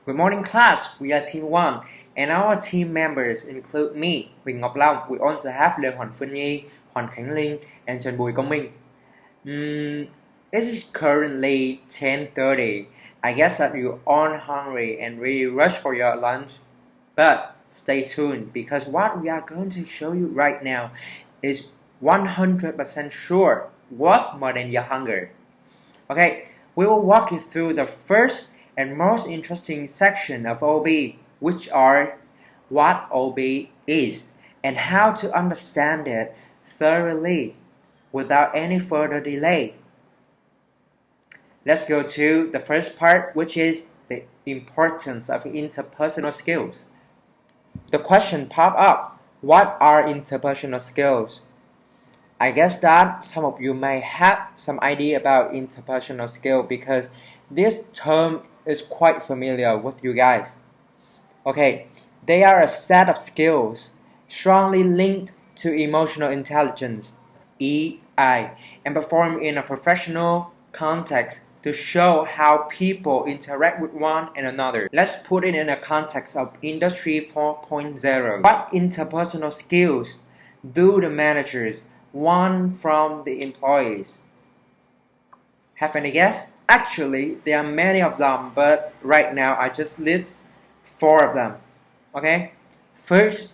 Good morning, class. We are Team 1, and our team members include me, Ngoc Long. We also have Phuong Nhi, Khanh Linh, and Cong Minh. It is currently 10:30. I guess that you are hungry and really rush for your lunch. But stay tuned because what we are going to show you right now is 100% sure worth more than your hunger. Okay, we will walk you through the first and most interesting section of OB, which are what OB is and how to understand it thoroughly without any further delay. Let's go to the first part, which is the importance of interpersonal skills. The question pop up, what are interpersonal skills? I guess that some of you may have some idea about interpersonal skill because this term is quite familiar with you guys. Okay, they are a set of skills strongly linked to emotional intelligence, EI, and performed in a professional context to show how people interact with one another. Let's put it in a context of Industry 4.0. What interpersonal skills do the managers want from the employees? Have any guess? Actually, there are many of them, but right now I just list 4 of them. Okay? First,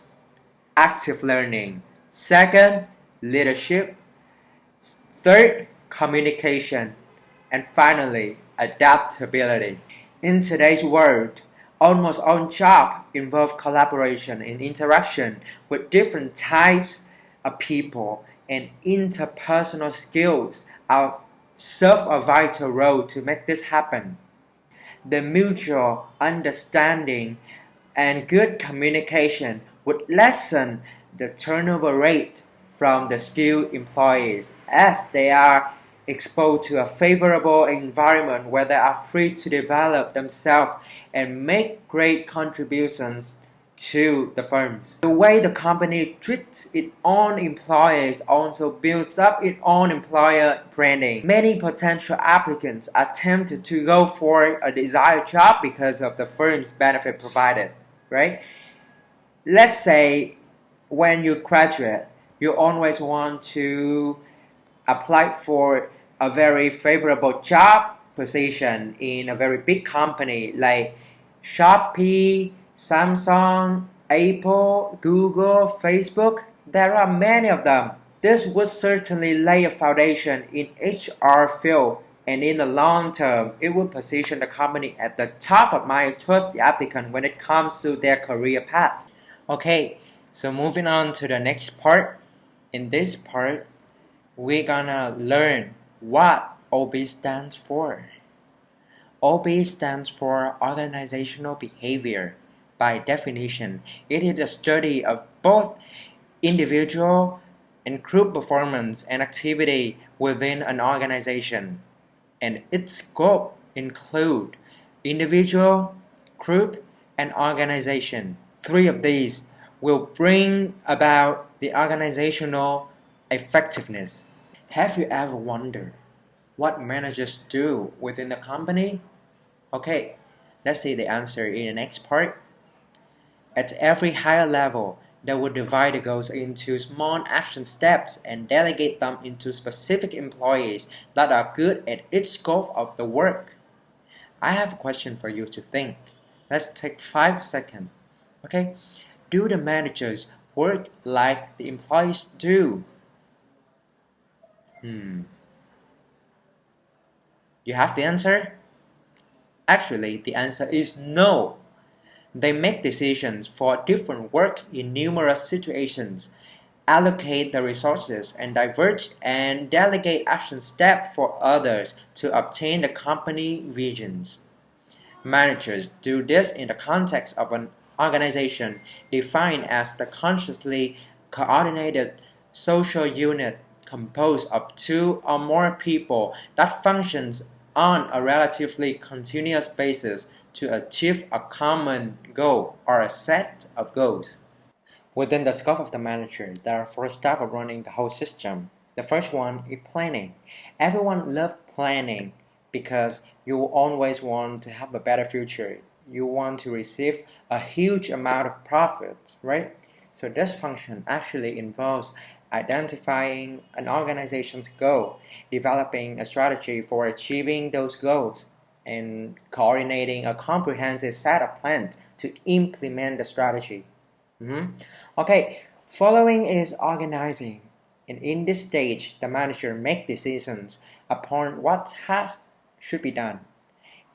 active learning. Second, leadership. Third, communication. And finally, adaptability. In today's world, almost all jobs involve collaboration and interaction with different types of people, and interpersonal skills serve a vital role to make this happen. The mutual understanding and good communication would lessen the turnover rate from the skilled employees as they are exposed to a favorable environment where they are free to develop themselves and make great contributions to the firms. The way the company treats its own employees also builds up its own employer branding. Many potential applicants are tempted to go for a desired job because of the firm's benefit provided, right? Let's say when you graduate, you always want to apply for a very favorable job position in a very big company like Shopee, Samsung, Apple, Google, Facebook. There are many of them. This would certainly lay a foundation in HR field, and in the long term, it would position the company at the top of mind towards the applicant when it comes to their career path. Okay, so moving on to the next part. In this part, we're gonna learn what OB stands for. OB stands for Organizational Behavior. By definition, it is the study of both individual and group performance and activity within an organization, and its scope include individual, group, and organization. 3 of these will bring about the organizational effectiveness. Have you ever wondered what managers do within the company? Okay, let's see the answer in the next part. At every higher level, they will divide the goals into small action steps and delegate them into specific employees that are good at each scope of the work. I have a question for you to think. Let's take 5 seconds. Okay, do the managers work like the employees do? You have the answer? Actually, the answer is no. They make decisions for different work in numerous situations, allocate the resources, and diverge and delegate action steps for others to obtain the company visions. Managers do this in the context of an organization defined as the consciously coordinated social unit composed of 2 or more people that functions on a relatively continuous basis to achieve a common goal or a set of goals. Within the scope of the manager, there are 4 steps of running the whole system. The first one is planning. Everyone loves planning because you always want to have a better future. you want to receive a huge amount of profit, right? So this function actually involves identifying an organization's goal, developing a strategy for achieving those goals, and coordinating a comprehensive set of plans to implement the strategy. Okay, following is organizing. And in this stage, the manager makes decisions upon what tasks should be done,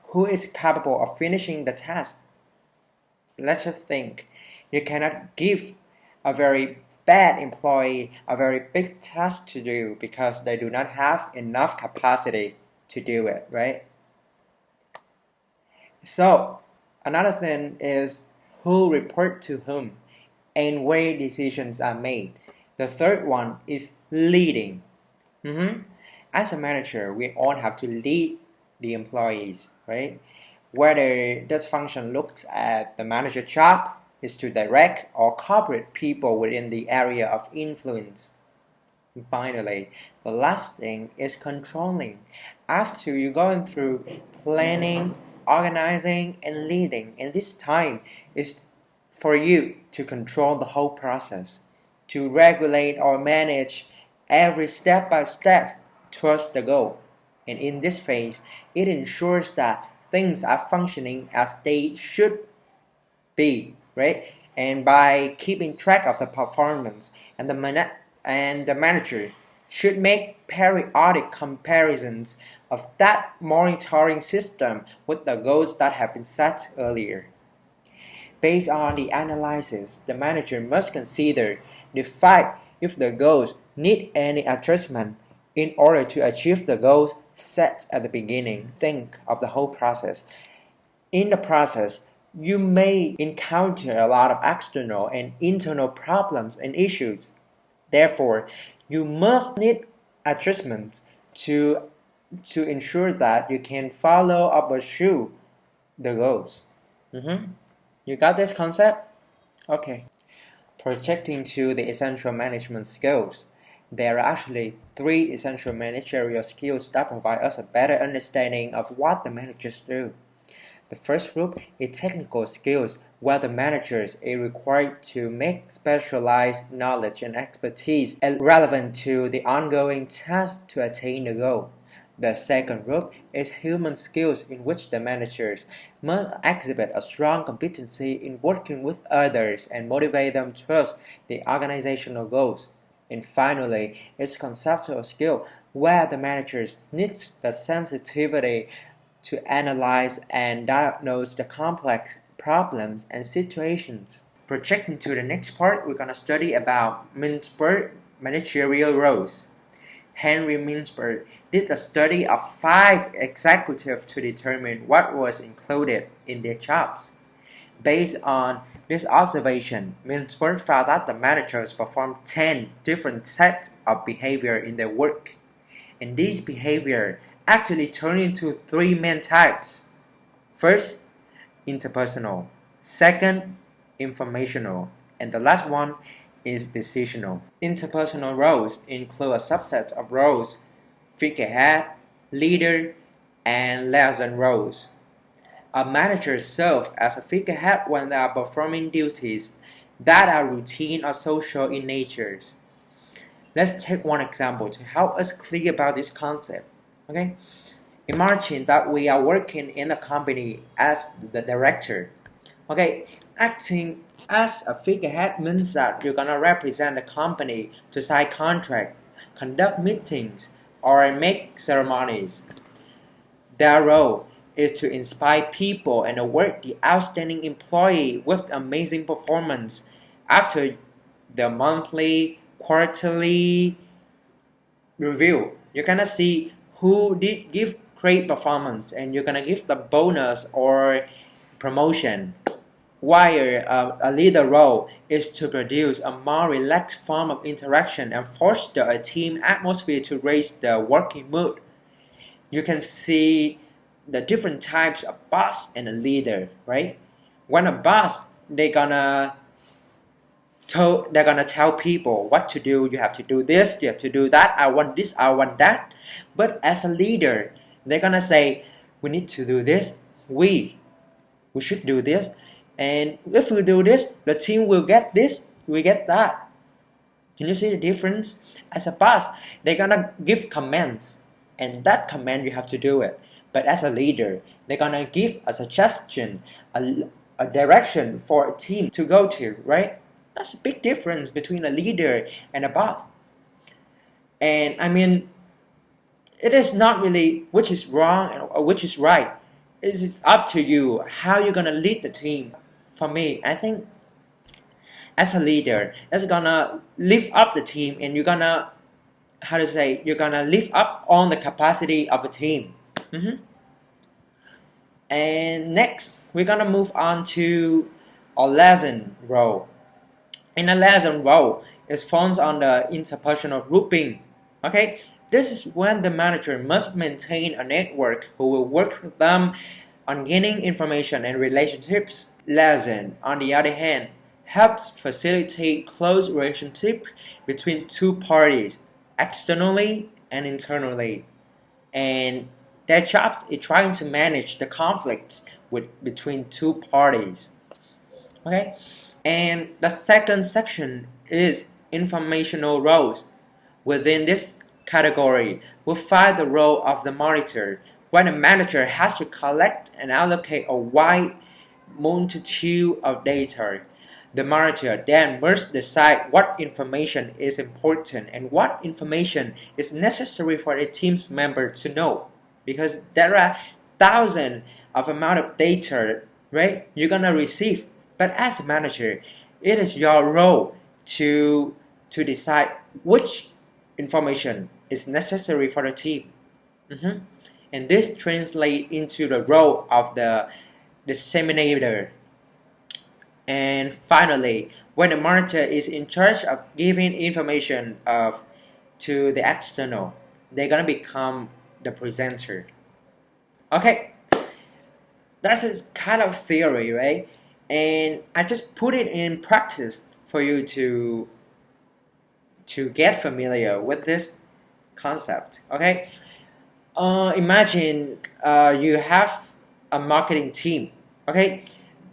who is capable of finishing the task. Let's just think. You cannot give a very bad employee a very big task to do because they do not have enough capacity to do it, right? So another thing is who report to whom and where decisions are made. The third one is leading. As a manager, we all have to lead the employees, right? Whether this function looks at the manager job is to direct or corporate people within the area of influence. And finally, the last thing is controlling. After you're going through planning, organizing, and leading, and this time is for you to control the whole process, to regulate or manage every step by step towards the goal. And in this phase, it ensures that things are functioning as they should be, right? And by keeping track of the performance, and the manager should make periodic comparisons of that monitoring system with the goals that have been set earlier. Based on the analysis, the manager must consider the fact if the goals need any adjustment in order to achieve the goals set at the beginning. Think of the whole process. In the process, you may encounter a lot of external and internal problems and issues. Therefore, you must need adjustments to ensure that you can follow or pursue the goals. You got this concept? Okay. Projecting to the essential management skills. There are actually 3 essential managerial skills that provide us a better understanding of what the managers do. The first group is technical skills, where the managers are required to make specialized knowledge and expertise relevant to the ongoing task to attain the goal. The second group is human skills, in which the managers must exhibit a strong competency in working with others and motivate them towards the organizational goals. And finally, is conceptual skill, where the managers needs the sensitivity to analyze and diagnose the complex problems and situations. Projecting to the next part, we're going to study about Mintzberg managerial roles. Henry Mintzberg did a study of 5 executives to determine what was included in their jobs. Based on this observation, Mintzberg found that the managers performed 10 different sets of behavior in their work. And these behavior actually turn into 3 main types. First, interpersonal. Second, informational. And the last one is decisional. Interpersonal roles include a subset of roles: figurehead, leader, and liaison roles. A manager serves as a figurehead when they are performing duties that are routine or social in nature. Let's take one example to help us clear about this concept. Okay? Imagine that we are working in a company as the director. Okay, acting as a figurehead means that you're gonna represent the company to sign contracts, conduct meetings, or make ceremonies. Their role is to inspire people and award the outstanding employee with amazing performance after the monthly, quarterly review. You're gonna see who did give great performance, and you're gonna give the bonus or promotion. While a leader role is to produce a more relaxed form of interaction and foster a team atmosphere to raise the working mood. You can see the different types of boss and a leader, right? When a boss, they're gonna tell people what to do. You have to do this, you have to do that. I want this, I want that. But as a leader, they're gonna say, we need to do this. We we should do this, and if we do this, the team will get this, we get that. Can you see the difference? As a boss, they're gonna give commands, and that command you have to do it. But as a leader, they're gonna give a suggestion, a direction for a team to go to, right? That's a big difference between a leader and a boss. And I mean, it is not really which is wrong or which is right. It is up to you how you're gonna lead the team. For me, I think as a leader, that's gonna lift up the team, and you're gonna, how to say, you're gonna lift up on the capacity of a team. And next, we're gonna move on to a lesson role. In a lesson role, it falls on the interpersonal grouping. Okay, this is when the manager must maintain a network who will work with them on gaining information and relationships. Lesson, on the other hand, helps facilitate close relationship between two parties, externally and internally. And their job is trying to manage the conflicts between two parties. Okay, and the second section is informational roles. Within this category, we'll find the role of the monitor, where the manager has to collect and allocate a wide multitude of data. The manager then must decide what information is important and what information is necessary for the team's member to know, because there are thousands of amount of data, right, you're gonna receive. But as a manager, it is your role to decide which information is necessary for the team. And this translates into the role of the disseminator. And finally, when the manager is in charge of giving information to the external, they're gonna become the presenter. Okay, that's a kind of theory, right? And I just put it in practice for you to get familiar with this concept. Okay, imagine you have a marketing team. Okay,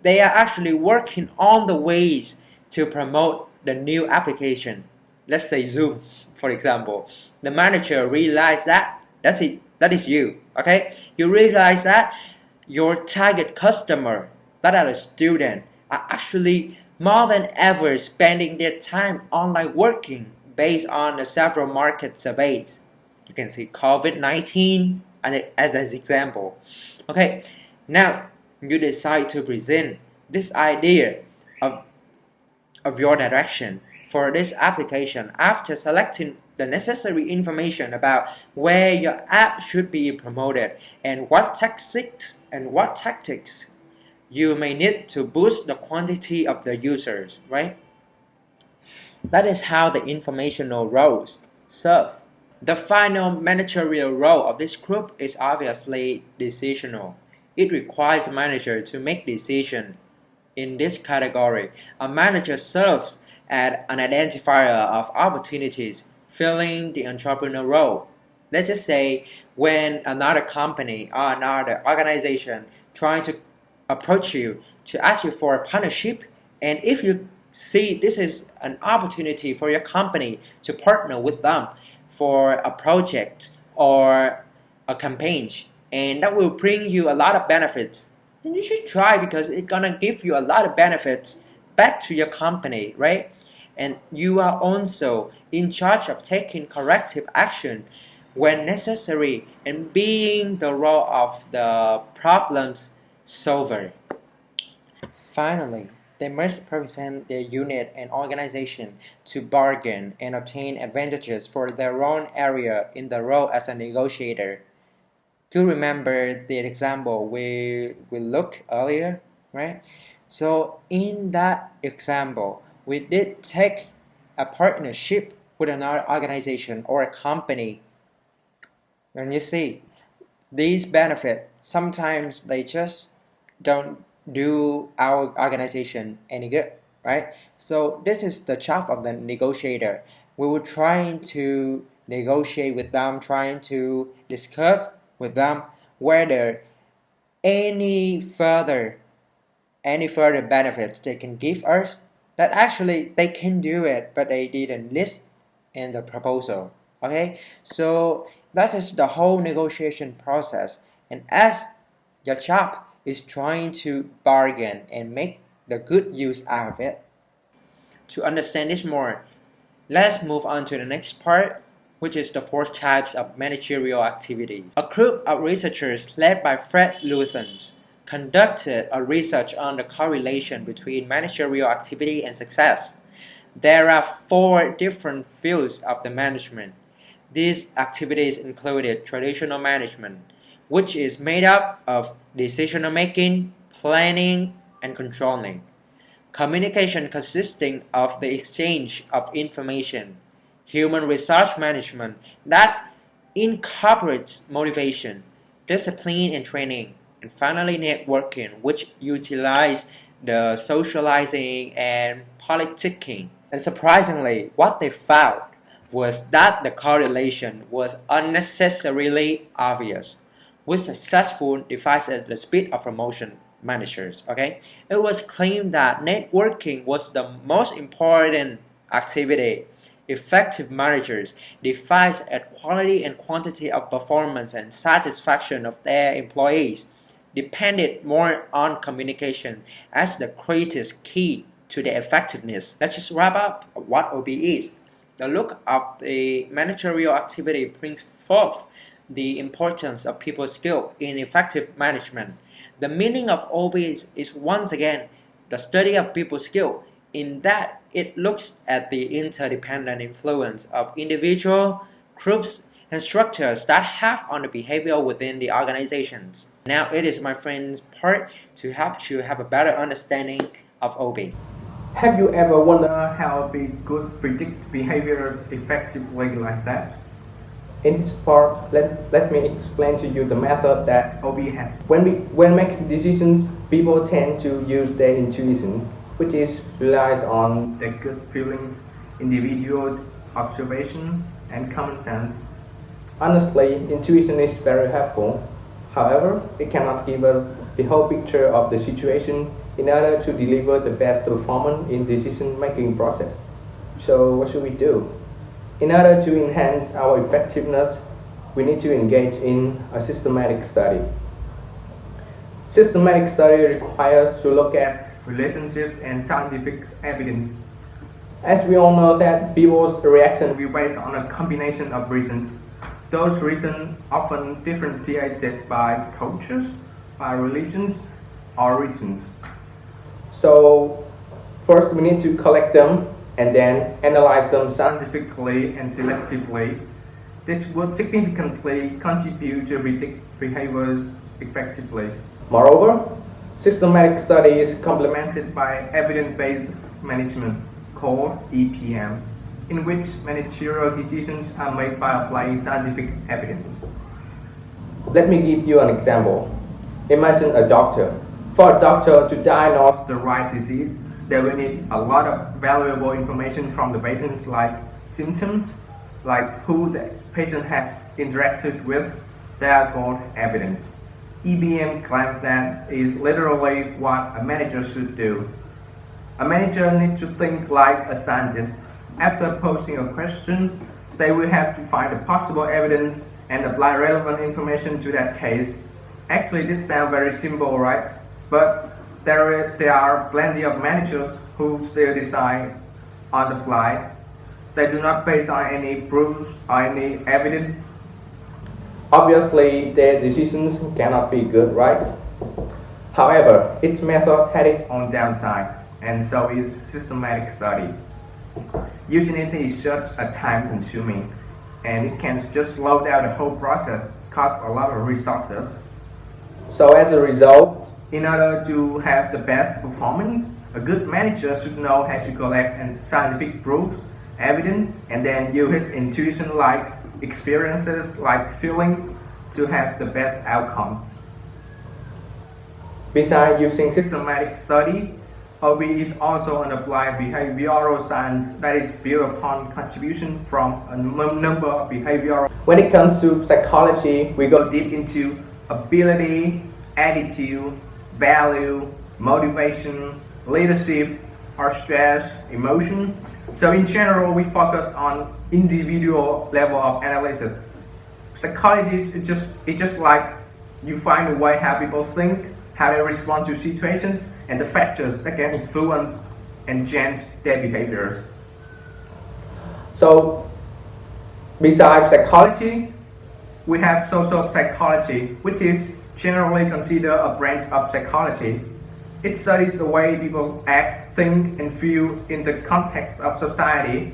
they are actually working on the ways to promote the new application. Let's say Zoom, for example. The manager realized that is you. Okay, you realize that your target customer, that are the student, are actually more than ever spending their time online working based on the several market surveys. You can see COVID-19 as an example. Okay, now you decide to present this idea of your direction for this application after selecting the necessary information about where your app should be promoted and what tactics you may need to boost the quantity of the users, right? That is how the informational roles serve. The final managerial role of this group is obviously decisional. It requires a manager to make decisions. In this category, a manager serves as an identifier of opportunities, filling the entrepreneur role. Let's just say when another company or another organization trying to approach you to ask you for a partnership, and if you see this is an opportunity for your company to partner with them for a project or a campaign, and that will bring you a lot of benefits, then you should try, because it's gonna give you a lot of benefits back to your company, right? And you are also in charge of taking corrective action when necessary and being the role of the problems solver. Finally, they must represent their unit and organization to bargain and obtain advantages for their own area in the role as a negotiator. You remember the example we looked earlier, right? So in that example, we did take a partnership with another organization or a company. And you see, these benefits, sometimes they just don't do our organization any good, right? So this is the job of the negotiator. We were trying to negotiate with them, trying to discuss with them whether any further any further benefits they can give us, that actually they can do it, but they didn't list in the proposal. Okay, so that is the whole negotiation process, and as your job is trying to bargain and make the good use out of it. To understand this more, let's move on to the next part, which is the 4 types of managerial activities. A group of researchers led by Fred Luthans conducted a research on the correlation between managerial activity and success. There are 4 different fields of the management. These activities included traditional management, which is made up of decision making, planning, and controlling. Communication consisting of the exchange of information. Human resource management that incorporates motivation, discipline, and training. And finally, networking, which utilize the socializing and politicking. And surprisingly, what they found was that the correlation was unnecessarily obvious, with successful defined as the speed of promotion managers. Okay, it was claimed that networking was the most important activity. Effective managers define as quality and quantity of performance and satisfaction of their employees depended more on communication as the greatest key to their effectiveness. Let's just wrap up what OB is. The look of the managerial activity brings forth the importance of people skill in effective management. The meaning of OB is once again the study of people skill, in that it looks at the interdependent influence of individual, groups, and structures that have on the behavior within the organizations. Now it is my friend's part to help you have a better understanding of OB. Have you ever wondered how we could predict behaviors effectively like that? In this part, let me explain to you the method that OB has. When making decisions, people tend to use their intuition, which relies on their gut feelings, individual observation, and common sense. Honestly, intuition is very helpful. However, it cannot give us the whole picture of the situation in order to deliver the best performance in decision-making process. So what should we do? In order to enhance our effectiveness, we need to engage in a systematic study. Systematic study requires to look at relationships and scientific evidence. As we all know that people's reaction will be based on a combination of reasons. Those reasons often differentiated by cultures, by religions, or regions. So first we need to collect them and then analyze them scientifically and selectively. This would significantly contribute to predict behaviors effectively. Moreover, systematic study is complemented by evidence-based management, called EPM, in which managerial decisions are made by applying scientific evidence. Let me give you an example. Imagine a doctor. For a doctor to diagnose the right disease, they will need a lot of valuable information from the patients, like symptoms, like who the patient has interacted with. They are called evidence. EBM claims that is literally what a manager should do. A manager needs to think like a scientist. After posing a question, they will have to find the possible evidence and apply relevant information to that case. Actually, this sounds very simple, right? But there are plenty of managers who still decide on the fly. They do not base on any proofs or any evidence. Obviously, their decisions cannot be good, right? However, each method had its own downside, and so is systematic study. Using it is just a time-consuming, and it can just slow down the whole process, cost a lot of resources. So as a result, in order to have the best performance, a good manager should know how to collect scientific proofs, evidence, and then use his intuition like experiences, like feelings, to have the best outcomes. Besides using systematic study, OB is also an applied behavioral science that is built upon contribution from a number of behavioral. When it comes to psychology, we go deep into ability, attitude, value, motivation, leadership, or stress, emotion. So in general, we focus on individual level of analysis. Psychology it's just like you find a way how people think, how they respond to situations, and the factors that can influence and change their behaviors. So besides psychology, we have social psychology, which is generally considered a branch of psychology. It studies the way people act, think, and feel in the context of society.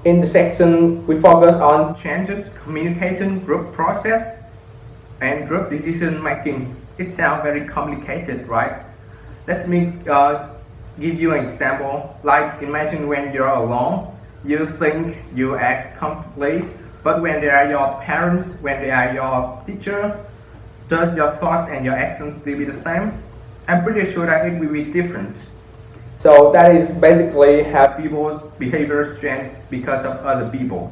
In the section, we focus on changes, communication, group process, and group decision making. It sounds very complicated, right? Let me give you an example. Like imagine when you're alone, you think you act comfortably, but when they are your parents, when they are your teacher, does your thoughts and your actions still be the same? I'm pretty sure that it will be different. So that is basically how people's behaviors change because of other people.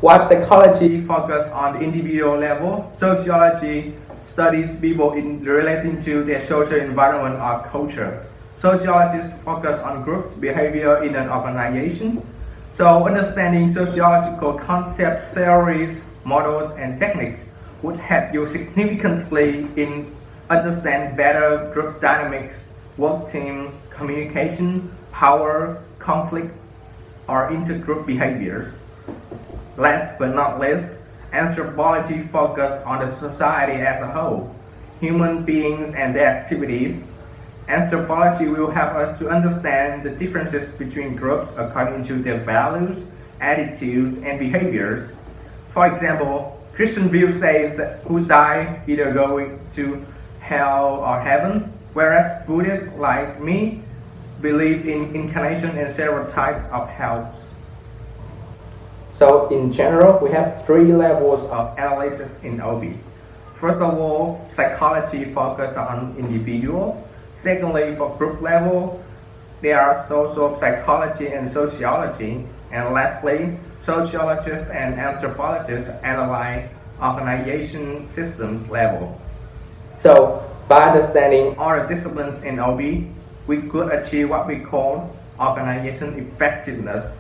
While psychology focuses on the individual level, sociology studies people in relating to their social environment or culture. Sociologists focus on groups' behavior in an organization. So understanding sociological concepts, theories, models, and techniques would help you significantly in understand better group dynamics, work team, communication, power, conflict, or intergroup behaviors. Last but not least, anthropology focuses on the society as a whole, human beings and their activities. Anthropology will help us to understand the differences between groups according to their values, attitudes, and behaviors. For example, Christian view says that who die either going to hell or heaven, whereas Buddhists like me believe in incarnation and several types of hells. So in general, we have three levels of analysis in OB. First of all, psychology focused on individual. Secondly, for group level, there are social psychology and sociology. And lastly, sociologists and anthropologists analyze organization systems level. So by understanding all the disciplines in OB, we could achieve what we call organization effectiveness,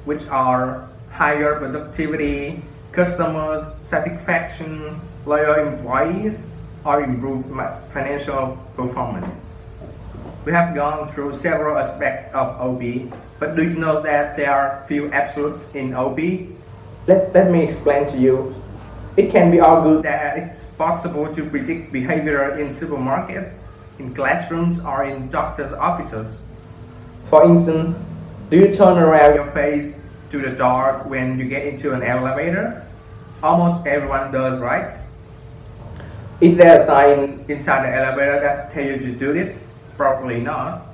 which are higher productivity, customers satisfaction, loyal employees, or improved financial performance. We have gone through several aspects of OB, but do you know that there are few absolutes in OB? Let me explain to you. It can be argued that it's possible to predict behavior in supermarkets, in classrooms, or in doctor's offices. For instance, do you turn around your face to the door when you get into an elevator? Almost everyone does, right? Is there a sign inside the elevator that tells you to do this? Probably not.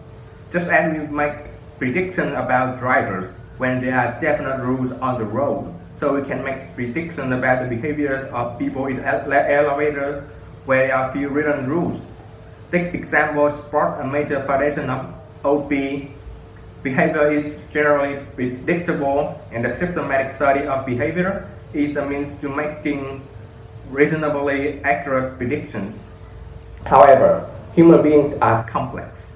Just as we make predictions about drivers when there are definite rules on the road, so we can make predictions about the behaviors of people in elevators where there are few written rules. Take example, sport, a major foundation of OP. Behavior is generally predictable, and the systematic study of behavior is a means to making reasonably accurate predictions. However, human beings are complex,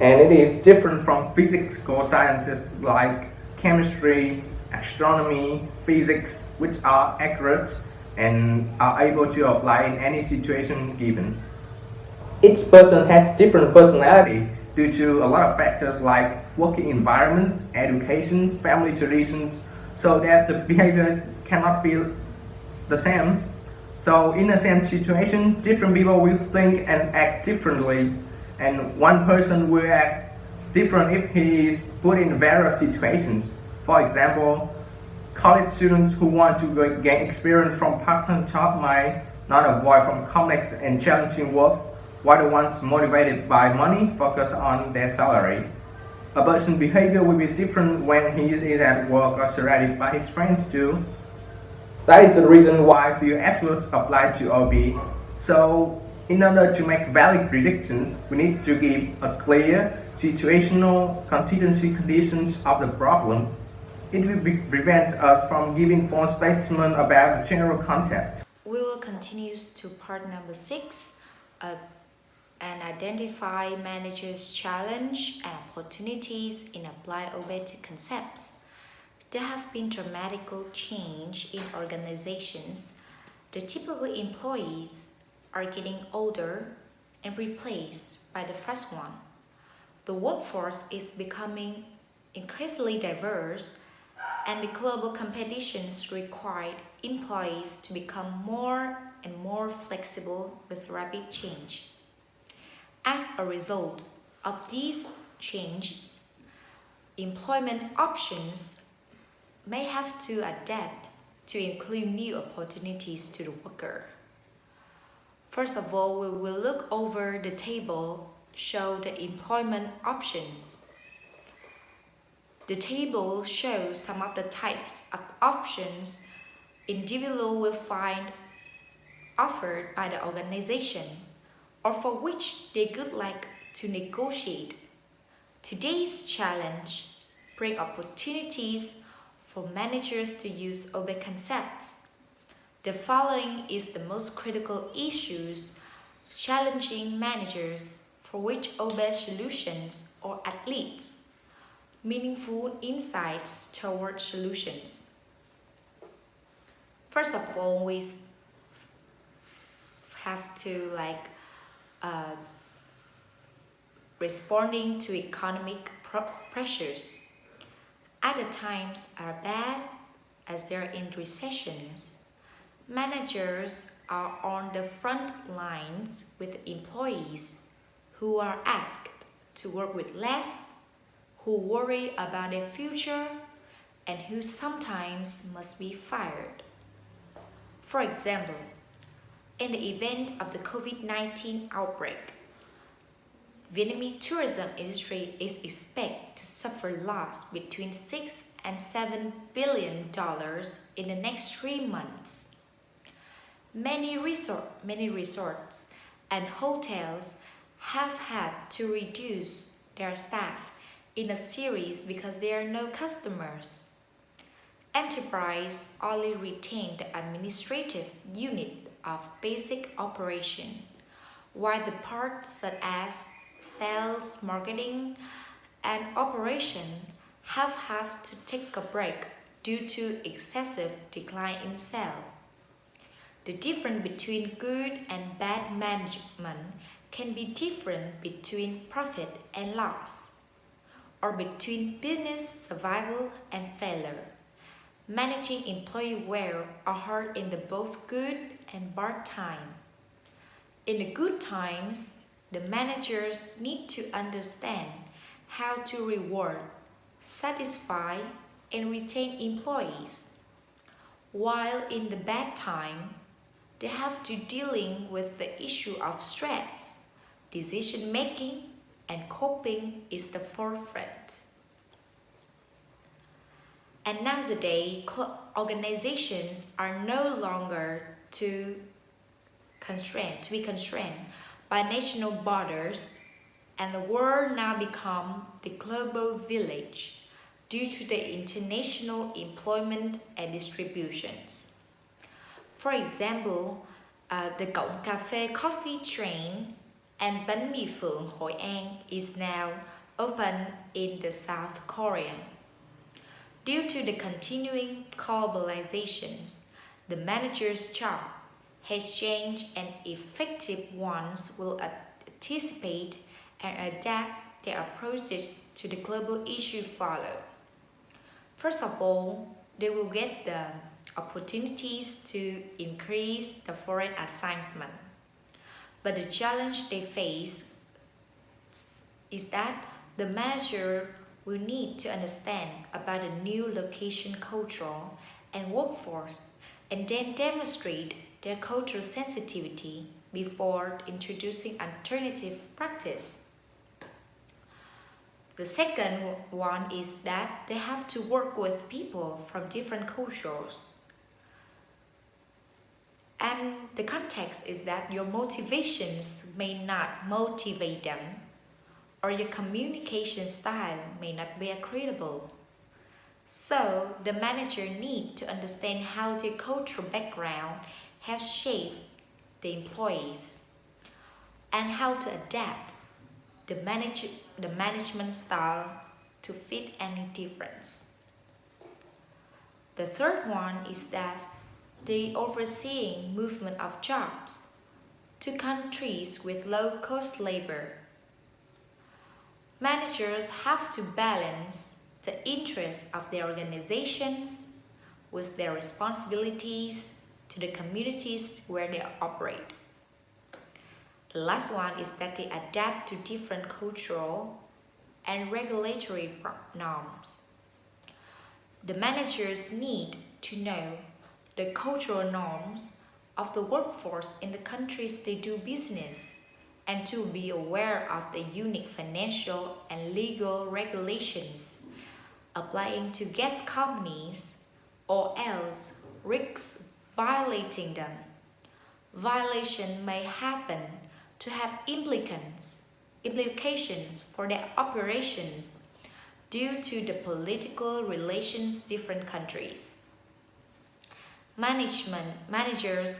and it is different from physical sciences like chemistry, astronomy, physics, which are accurate and are able to apply in any situation given. Each person has different personality due to a lot of factors like working environment, education, family traditions, so that the behaviors cannot be the same. So in the same situation, different people will think and act differently, and one person will act different if he is put in various situations. For example, college students who want to gain experience from part-time job might not avoid from complex and challenging work, while the ones motivated by money focus on their salary. A person's behavior will be different when he is at work or surrounded by his friends too. That is the reason why few absolutes apply to OB. So in order to make valid predictions, we need to give a clear situational contingency conditions of the problem. It will prevent us from giving false statements about the general concept. We will continue to part number 6, and identify managers' challenge and opportunities in apply OBET concepts. There have been dramatical change in organizations. The typical employees are getting older and replaced by the fresh one. The workforce is becoming increasingly diverse, and the global competitions require employees to become more and more flexible with rapid change. As a result of these changes, employment options may have to adapt to include new opportunities to the worker. First of all, we will look over the table, show the employment options. The table shows some of the types of options individuals will find offered by the organization or for which they would like to negotiate. Today's challenge brings opportunities for managers to use OBE concepts. The following is the most critical issues challenging managers for which OBE solutions or at least meaningful insights toward solutions. First of all, we have to responding to economic pressures. At the times are bad as they're in recessions. Managers are on the front lines with employees who are asked to work with less, who worry about their future, and who sometimes must be fired. For example, in the event of the COVID-19 outbreak, Vietnamese tourism industry is expected to suffer loss between $6 and $7 billion in the next 3 months. Many resorts and hotels have had to reduce their staff in a series because there are no customers. Enterprise only retain the administrative unit of basic operation, while the parts such as sales, marketing, and operation have to take a break due to excessive decline in sales. The difference between good and bad management can be different between profit and loss, or between business survival and failure. Managing employee well are hard in the both good and bad time. In the good times, the managers need to understand how to reward, satisfy, and retain employees. While in the bad time, they have to dealing with the issue of stress, decision making, and coping is the forefront. And nowadays, organizations are no longer to be constrained by national borders, and the world now become the global village due to the international employment and distributions. For example, the Cộng Cà Phê coffee chain and bánh mì Phượng Hội An is now open in the South Korea. Due to the continuing globalizations, the manager's job has changed, and effective ones will anticipate and adapt their approaches to the global issue follow. First of all, they will get the opportunities to increase the foreign assignment. But the challenge they face is that the manager will need to understand about the new location culture and workforce, and then demonstrate their cultural sensitivity before introducing alternative practice. The second one is that they have to work with people from different cultures. And the context is that your motivations may not motivate them, or your communication style may not be credible. So the manager needs to understand how their cultural background has shaped the employees. and how to adapt the management style to fit any difference. The third one is that the overseeing movement of jobs to countries with low-cost labor. Managers have to balance the interests of their organizations with their responsibilities to the communities where they operate. The last one is that they adapt to different cultural and regulatory norms. The managers need to know the cultural norms of the workforce in the countries they do business and to be aware of the unique financial and legal regulations applying to guest companies or else risks violating them. Violation may happen to have implications for their operations due to the political relations different countries. Managers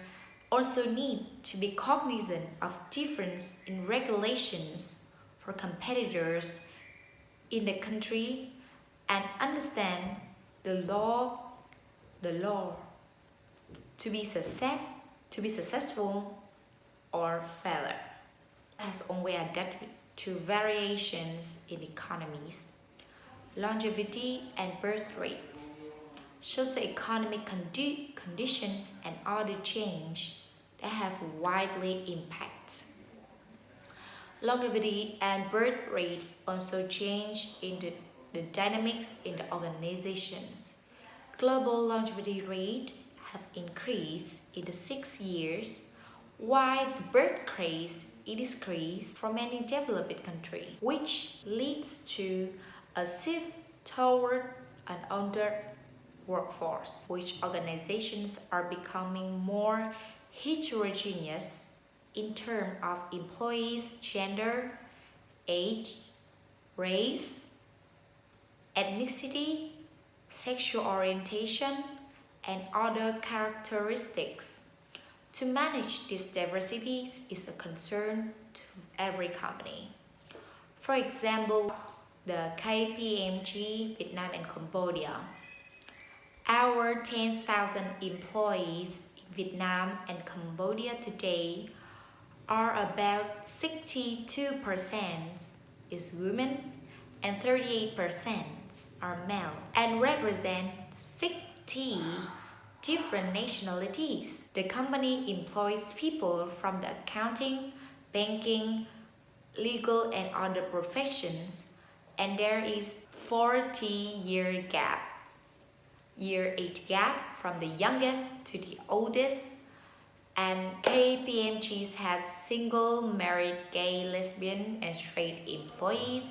also need to be cognizant of difference in regulations for competitors in the country and understand the law to be successful or failure. Has always adapted to variations in economies, longevity and birth rates, socioeconomic conditions and other change that have widely impact. Longevity and birth rates also change in the dynamics in the organizations. Global longevity rate have increased in the 6 years, while the birth rate is decreased for many developed countries, which leads to a shift toward an older workforce, which organizations are becoming more heterogeneous in terms of employees' gender, age, race, ethnicity, sexual orientation, and other characteristics. To manage these diversities is a concern to every company. For example, the KPMG Vietnam and Cambodia. Our 10,000 employees in Vietnam and Cambodia today are about 62% is women and 38% are male and represent 60 different nationalities. The company employs people from the accounting, banking, legal and other professions, and there is 40-year age gap from the youngest to the oldest, and KPMG's has single, married, gay, lesbian and straight employees,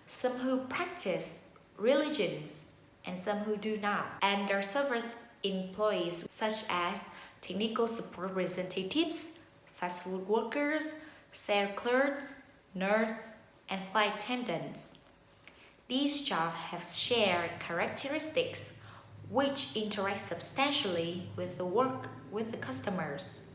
some who practice religions and some who do not, and their service employees such as technical support representatives, fast food workers, sales clerks, nurses, and flight attendants. These jobs have shared characteristics which interact substantially with the customers.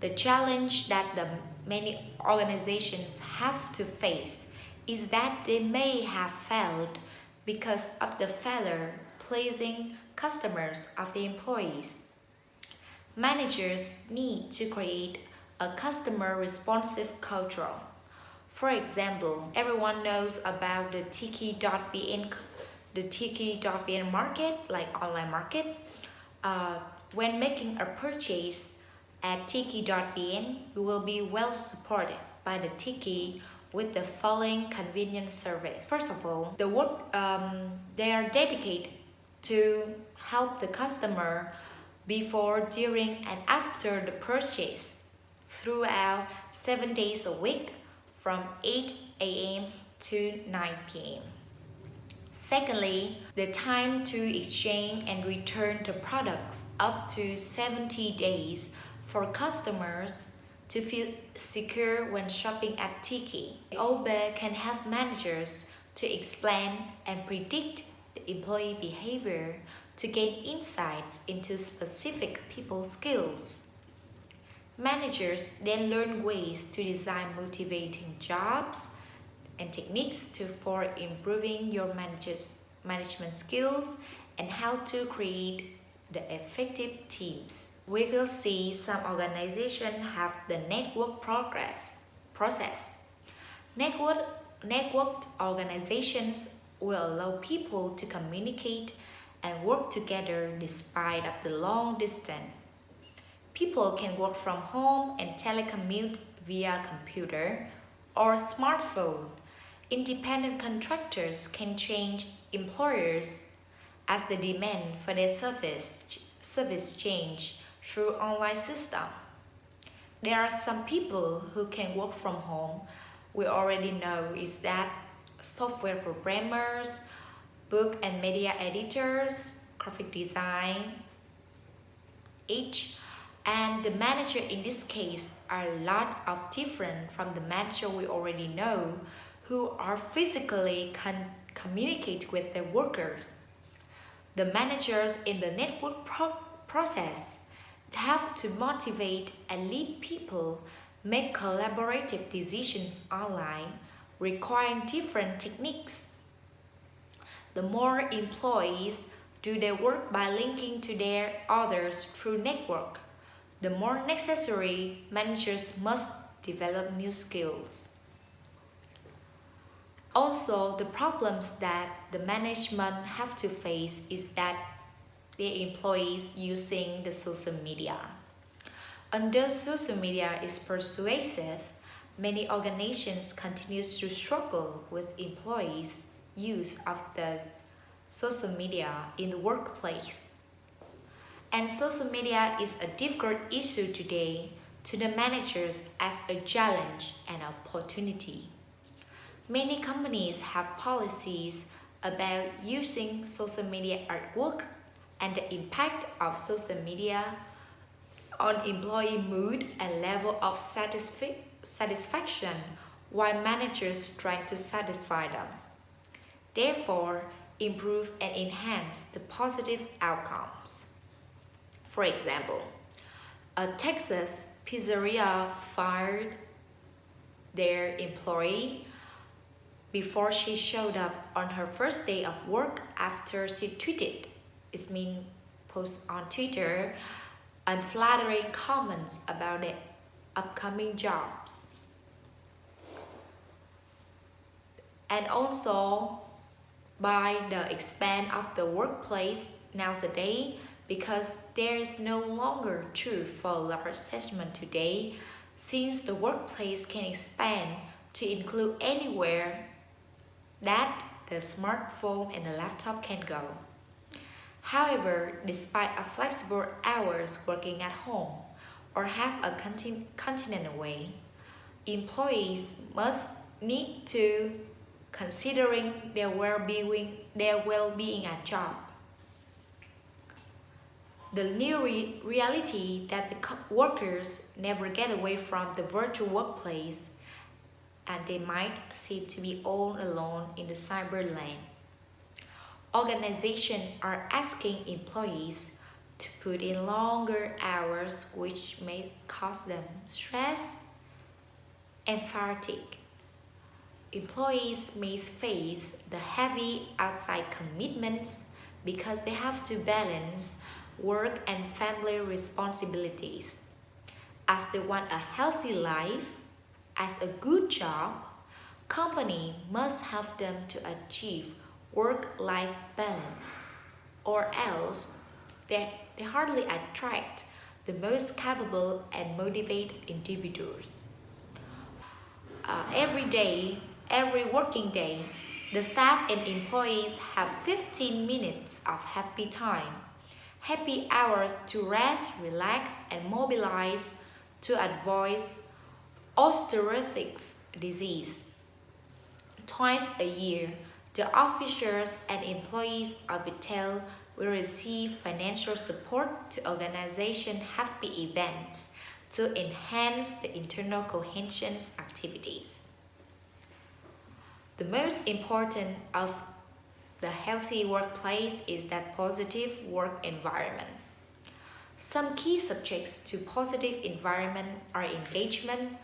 The challenge that the many organizations have to face is that they may have failed because of the failure pleasing customers of the employees. Managers need to create a customer responsive culture. For example, everyone knows about the Tiki.vn market, like online market. When making a purchase at Tiki.vn, you will be well supported by the Tiki with the following convenient service. First of all, they are dedicated to help the customer before, during, and after the purchase throughout 7 days a week from 8 a.m. to 9 p.m. Secondly, the time to exchange and return the products up to 70 days for customers to feel secure when shopping at Tiki. OBE can help managers to explain and predict the employee behavior to gain insights into specific people skills. Managers then learn ways to design motivating jobs and techniques for improving your management skills and how to create the effective teams. We will see some organizations have the network process. Networked organizations will allow people to communicate and work together despite of the long distance. People can work from home and telecommute via computer or smartphone. Independent contractors can change employers as the demand for their service change through online system. There are some people who can work from home. We already know is that software programmers, book and media editors, graphic design, and the manager in this case are a lot of different from the manager we already know who are physically communicate with their workers. The managers in the network process have to motivate and lead people, make collaborative decisions online, requiring different techniques. The more employees do their work by linking to their others through network, the more necessary managers must develop new skills. Also, the problems that the management have to face is that their employees using the social media. Although social media is persuasive, many organizations continue to struggle with employees' use of the social media in the workplace. And social media is a difficult issue today to the managers as a challenge and opportunity. Many companies have policies about using social media at work and the impact of social media on employee mood and level of satisfaction while managers trying to satisfy them. Therefore, improve and enhance the positive outcomes. For example, a Texas pizzeria fired their employee before she showed up on her first day of work after she tweeted, it means post on Twitter, unflattering comments about the upcoming jobs. And also by the expand of the workplace nowadays, because there is no longer truth for large assessment today, since the workplace can expand to include anywhere that the smartphone and the laptop can go. However, despite a flexible hours working at home or have a continent away, employees must need to considering their well-being at job. The new reality that the workers never get away from the virtual workplace and they might seem to be all alone in the cyber land. Organizations are asking employees to put in longer hours, which may cause them stress and fatigue. Employees may face the heavy outside commitments because they have to balance work and family responsibilities. As they want a healthy life, as a good job, company must help them to achieve work-life balance, or else they hardly attract the most capable and motivated individuals. Every working day, the staff and employees have 15 minutes of happy time, happy hours to rest, relax, and mobilize to avoid osteoarthritis disease. Twice a year, the officers and employees of retail will receive financial support to organization happy events to enhance the internal cohesion activities. The most important of the healthy workplace is that positive work environment. Some key subjects to positive environment are engagement,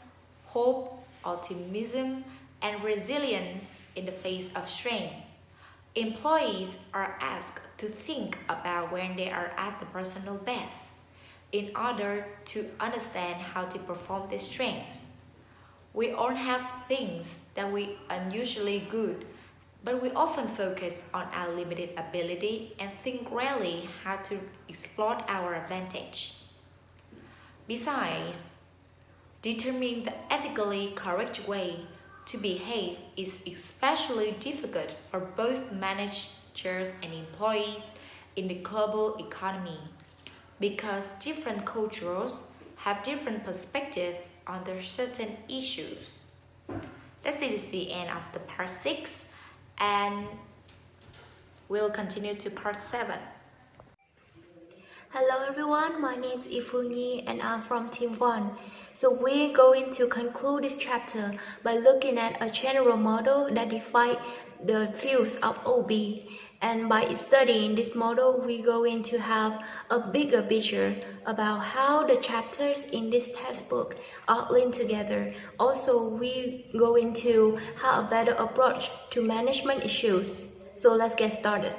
hope, optimism, and resilience in the face of strain. Employees are asked to think about when they are at the personal best in order to understand how to perform their strengths. We all have things that we are unusually good, but we often focus on our limited ability and think rarely how to exploit our advantage. Besides, determining the ethically correct way to behave is especially difficult for both managers and employees in the global economy because different cultures have different perspectives on their certain issues. This is the end of the part 6 and we'll continue to part 7. Hello everyone, my name is Phuong Nhi and I'm from Team 1. So we're going to conclude this chapter by looking at a general model that defines the fields of OB. And by studying this model, we're going to have a bigger picture about how the chapters in this textbook are linked together. Also, we're going to have a better approach to management issues. So let's get started.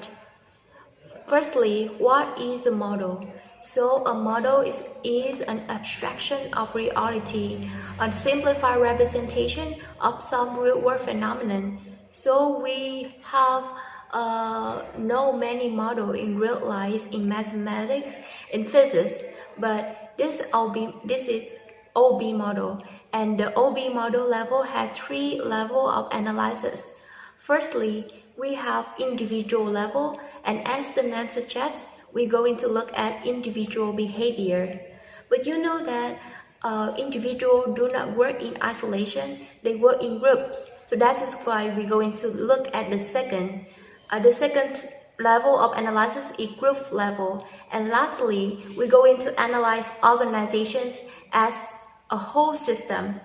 Firstly, what is a model? So a model is an abstraction of reality, a simplified representation of some real-world phenomenon. So we have know many models in real life, in mathematics, in physics, but this is OB model, and the OB model level has 3 levels of analysis. Firstly, we have individual level, and as the name suggests, we're going to look at individual behavior. But you know that individuals do not work in isolation, they work in groups. So that is why we're going to look at the second. The second level of analysis is group level. And lastly, we're going to analyze organizations as a whole system.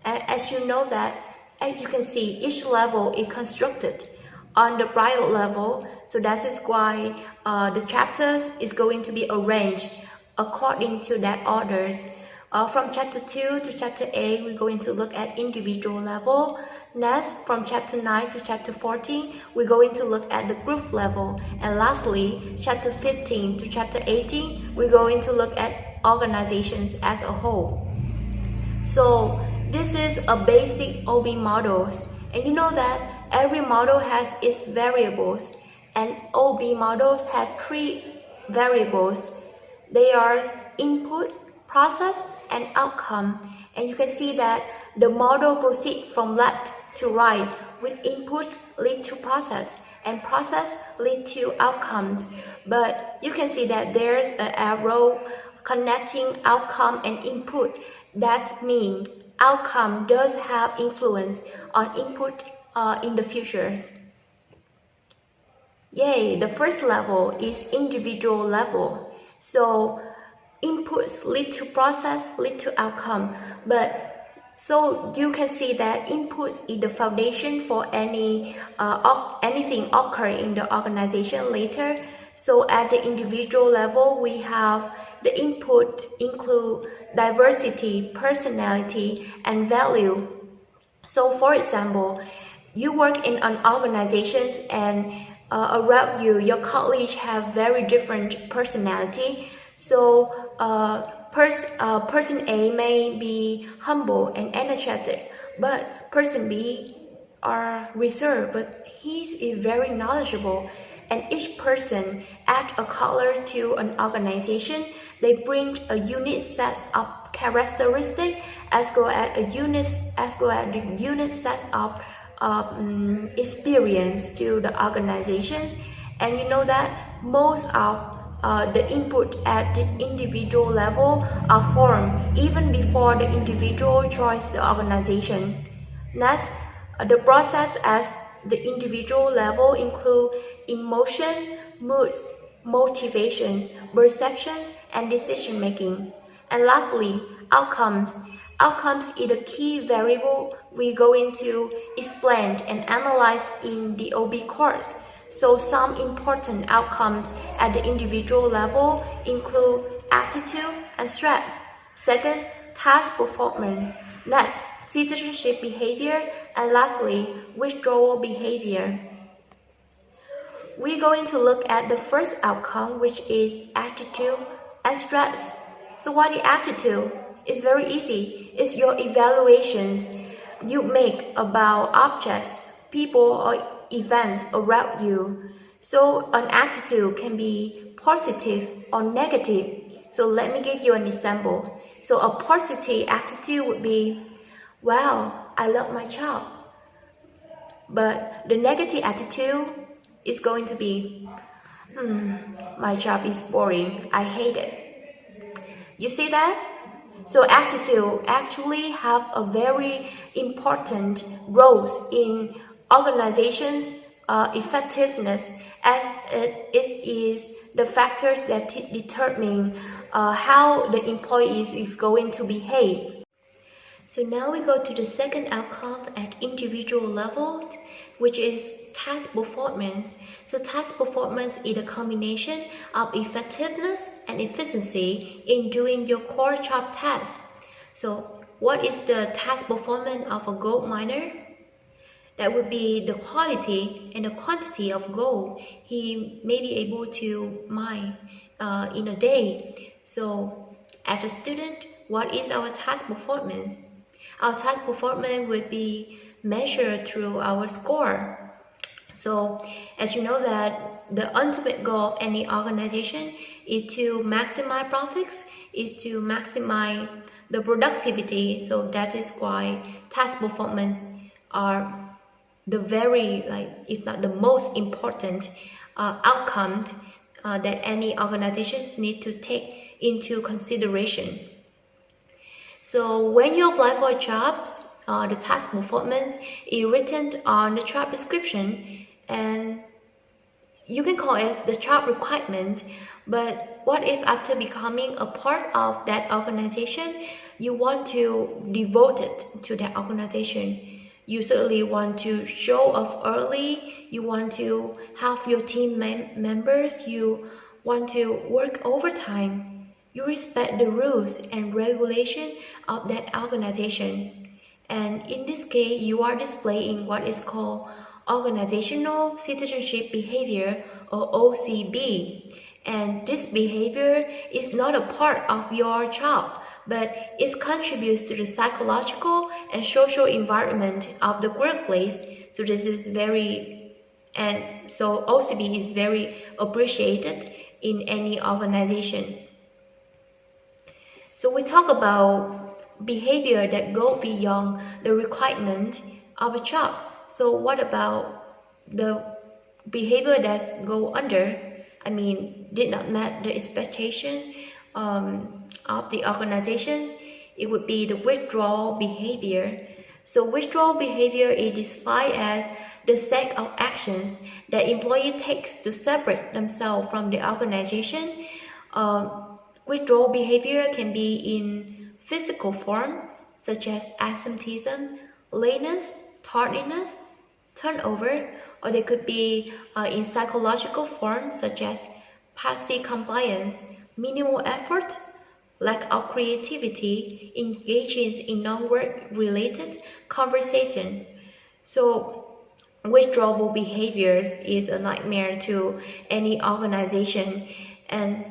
And as you know that, as you can see, each level is constructed on the prior level. So that is why the chapters is going to be arranged according to that orders. From chapter 2 to chapter 8, we're going to look at individual level. Next, from chapter 9 to chapter 14, we're going to look at the group level. And lastly, chapter 15 to chapter 18, we're going to look at organizations as a whole. So this is a basic OB models. And you know that every model has its variables. And OB models have 3 variables. They are input, process, and outcome. And you can see that the model proceeds from left to right, with input lead to process and process lead to outcomes. But you can see that there's an arrow connecting outcome and input. That means outcome does have influence on input in the future. Yay, the first level is individual level. So inputs lead to process, lead to outcome. But so you can see that inputs is the foundation for anything occur in the organization later. So at the individual level, we have the input include diversity, personality, and value. So for example, you work in an organization and around you, your colleagues have very different personality. So person A may be humble and energetic, but person B are reserved, but he is very knowledgeable. And each person add a color to an organization. They bring a unique set of characteristics as well as the unique set of experience to the organizations. And you know that most of the input at the individual level are formed even before the individual joins the organization. Next, the process at the individual level include emotion, moods, motivations, perceptions, and decision making. And lastly, outcomes. Outcomes is the key variable we're going to explain and analyze in the OB course. So some important outcomes at the individual level include attitude and stress. Second, task performance. Next, citizenship behavior. And lastly, withdrawal behavior. We're going to look at the first outcome, which is attitude and stress. So what is attitude? It's very easy. It's your evaluations you make about objects, people, or events around you. So an attitude can be positive or negative. So let me give you an example. So a positive attitude would be, wow, I love my job. But the negative attitude is going to be, my job is boring, I hate it. You see that? So attitude actually have a very important role in organizations' effectiveness, as it is the factors that determine how the employees is going to behave. So now we go to the second outcome at individual level, which is task performance. So task performance is a combination of effectiveness and efficiency in doing your core job task. So what is the task performance of a gold miner? That would be the quality and the quantity of gold he may be able to mine in a day. So as a student, what is our task performance? Our task performance would be measured through our score. So as you know that the ultimate goal of any organization is to maximize profits, is to maximize the productivity. So that is why task performance are the very, if not the most important outcome that any organizations need to take into consideration. So when you apply for jobs, the task performance is written on the job description, and you can call it the job requirement. But what if after becoming a part of that organization, you want to devote it to that organization? You certainly want to show off early, you want to have your team members, you want to work overtime, you respect the rules and regulation of that organization. And in this case, you are displaying what is called Organizational Citizenship Behavior, or OCB. And this behavior is not a part of your job, but it contributes to the psychological and social environment of the workplace. So this is so OCB is very appreciated in any organization. So we talk about behavior that go beyond the requirement of a job. So what about the behavior that go under, did not meet the expectation of the organizations? It would be the withdrawal behavior. So withdrawal behavior is defined as the set of actions that employee takes to separate themselves from the organization. Withdrawal behavior can be in physical form, such as absenteeism, lateness, tardiness, turnover, or they could be in psychological form, such as passive compliance, minimal effort, lack of creativity, engaging in non-work related conversation. So withdrawal behaviors is a nightmare to any organization. And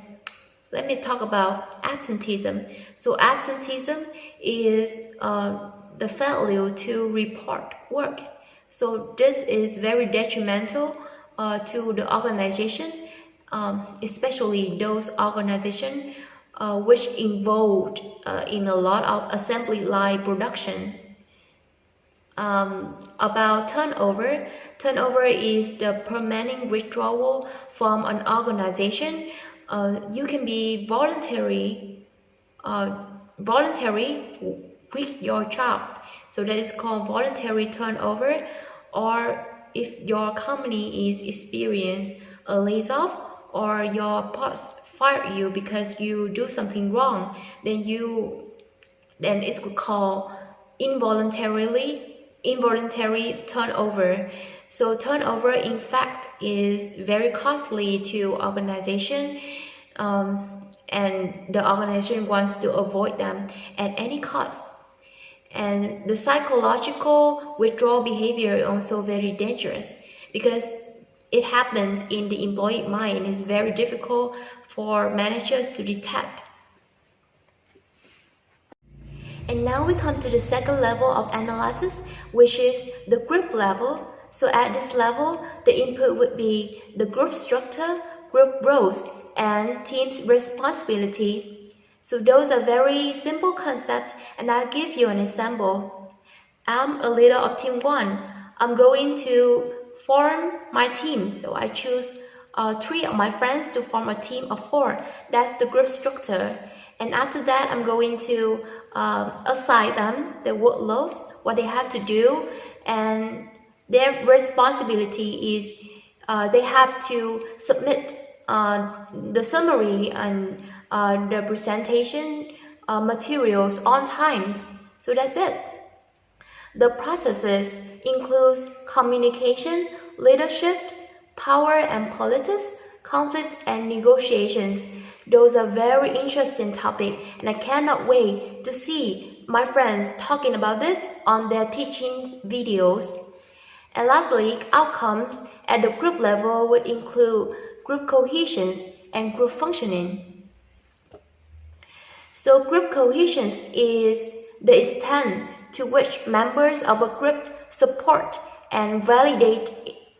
let me talk about absenteeism. So absenteeism is the failure to report work. So this is very detrimental to the organization, especially those organizations which involved in a lot of assembly line productions. About turnover. Turnover is the permanent withdrawal from an organization. You can be voluntary with your job. So that is called voluntary turnover. Or if your company is experiencing a layoff, or your boss fire you because you do something wrong, then it's called involuntary turnover. So turnover in fact is very costly to organization, and the organization wants to avoid them at any cost. And the psychological withdrawal behavior is also very dangerous because it happens in the employee mind. It's very difficult for managers to detect. And now we come to the second level of analysis, which is the group level. So at this level, the input would be the group structure, group roles, and team's responsibility. So those are very simple concepts, and I'll give you an example. I'm a leader of team 1. I'm going to form my team. So I choose 3 of my friends to form a team of 4. That's the group structure. And after that, I'm going to assign them the workloads, what they have to do, and their responsibility is they have to submit the summary and the presentation materials on time. So that's it. The processes includes communication, leadership, power and politics, conflict and negotiations. Those are very interesting topics, and I cannot wait to see my friends talking about this on their teaching videos. And lastly, outcomes at the group level would include group cohesion and group functioning. So group cohesion is the extent to which members of a group support and validate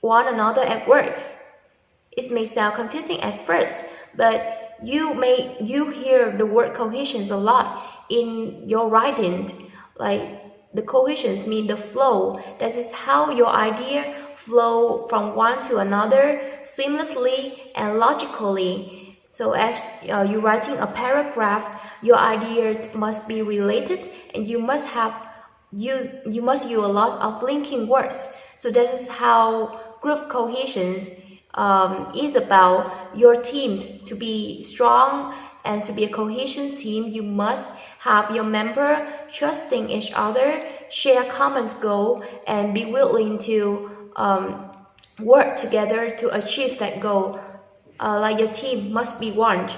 one another at work. It may sound confusing at first, but you hear the word cohesion a lot in your writing. Like the cohesion means the flow. That is how your idea flow from one to another seamlessly and logically. So as you're writing a paragraph, your ideas must be related, and you must use a lot of linking words. So this is how group cohesion is about. Your teams to be strong and to be a cohesion team, you must have your member trusting each other, share common goal, and be willing to work together to achieve that goal. Like your team must be one.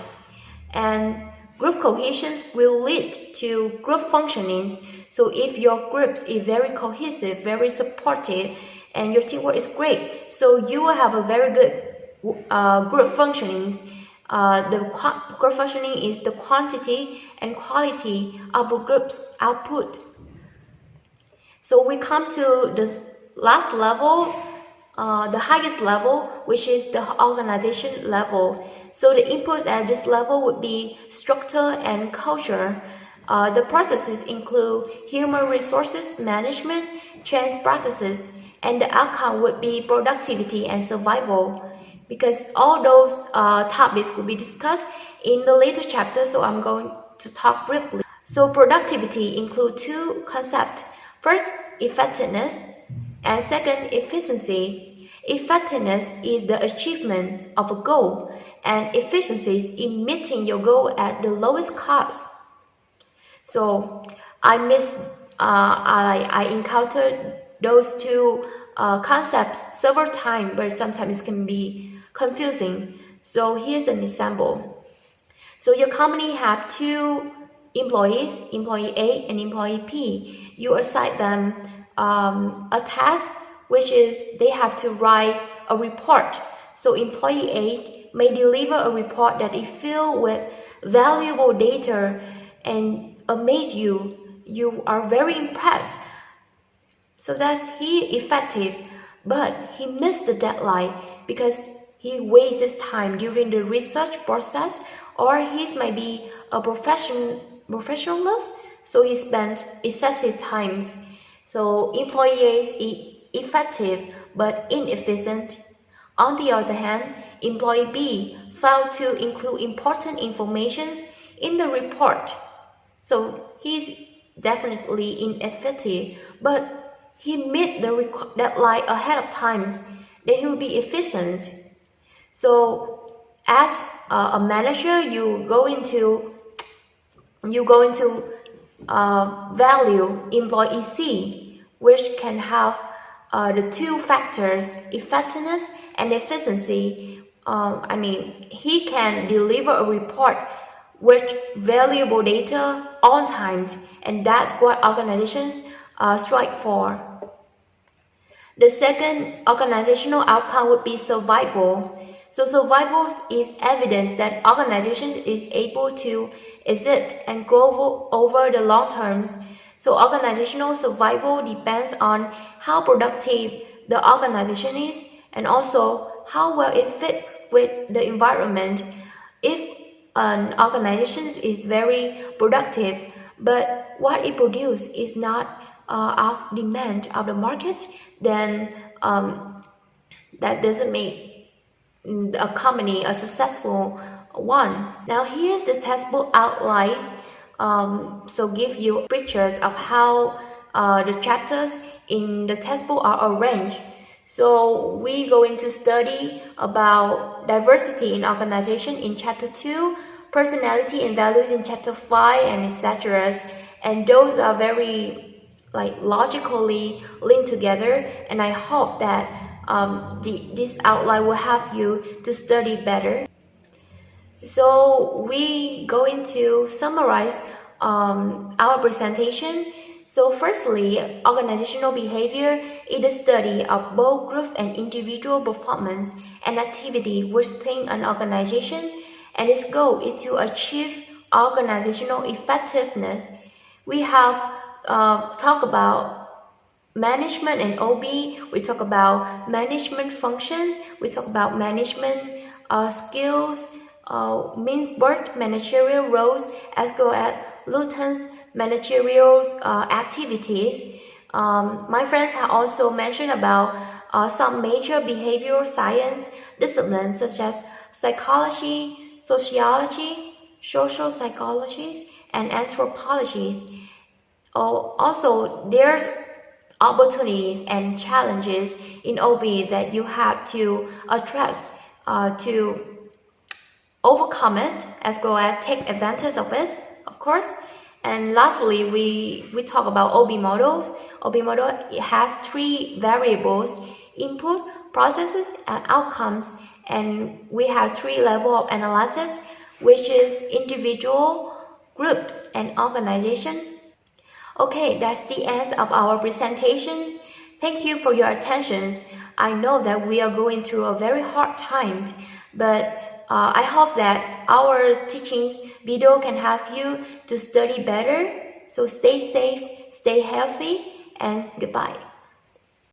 And group cohesion will lead to group functionings. So if your groups is very cohesive, very supportive, and your teamwork is great, so you will have a very good group functionings. The group functioning is the quantity and quality of a group's output. So we come to the last level, the highest level, which is the organization level. So the inputs at this level would be structure and culture. The processes include human resources management, change practices, and the outcome would be productivity and survival. Because all those topics will be discussed in the later chapter, so I'm going to talk briefly. So productivity includes 2 concepts. First, effectiveness, and second, efficiency. Effectiveness is the achievement of a goal, and efficiency is in meeting your goal at the lowest cost. So I encountered those 2 concepts several times, but sometimes it can be confusing. So here's an example. So your company have 2 employees, employee A and employee P. You assign them a task, which is they have to write a report. So employee A may deliver a report that is filled with valuable data and amaze you. You are very impressed. So that's he effective, but he missed the deadline because he wastes his time during the research process, or he might be a professionalist, so he spent excessive times. So employee A is effective but inefficient. On the other hand, employee B failed to include important information in the report. So he's definitely ineffective, but he met the deadline ahead of time. Then he will be efficient. So as a manager, you go into value employee C, which can have the 2 factors, effectiveness and efficiency. He can deliver a report with valuable data on time, and that's what organizations strive for. The second organizational outcome would be survival. So survival is evidence that organizations is able to exist and grow over the long terms. So organizational survival depends on how productive the organization is and also how well it fits with the environment. If an organization is very productive, but what it produces is not of demand of the market, then that doesn't make a company a successful one. Now here's the textbook outline. So give you pictures of how the chapters in the textbook are arranged. So we going to study about diversity in organization in chapter 2, personality and values in chapter 5, and etc. And those are very logically linked together, and I hope that this outline will help you to study better. So we going to summarize our presentation. So firstly, organizational behavior is the study of both group and individual performance and activity within an organization, and its goal is to achieve organizational effectiveness. We have talked about management and OB, we talk about management functions, we talk about management skills, means both managerial roles as well as lieutenants managerial activities. My friends have also mentioned about some major behavioral science disciplines such as psychology, sociology, social psychologies, and anthropologies. Also, there's opportunities and challenges in OB that you have to address to overcome it as well as take advantage of it, of course. And lastly, we talk about OB models. OB model has 3 variables: input, processes, and outcomes. And we have 3 levels of analysis, which is individual, groups, and organization. Okay, that's the end of our presentation. Thank you for your attention. I know that we are going through a very hard time, but I hope that our teachings video can help you to study better. So stay safe, stay healthy, and goodbye.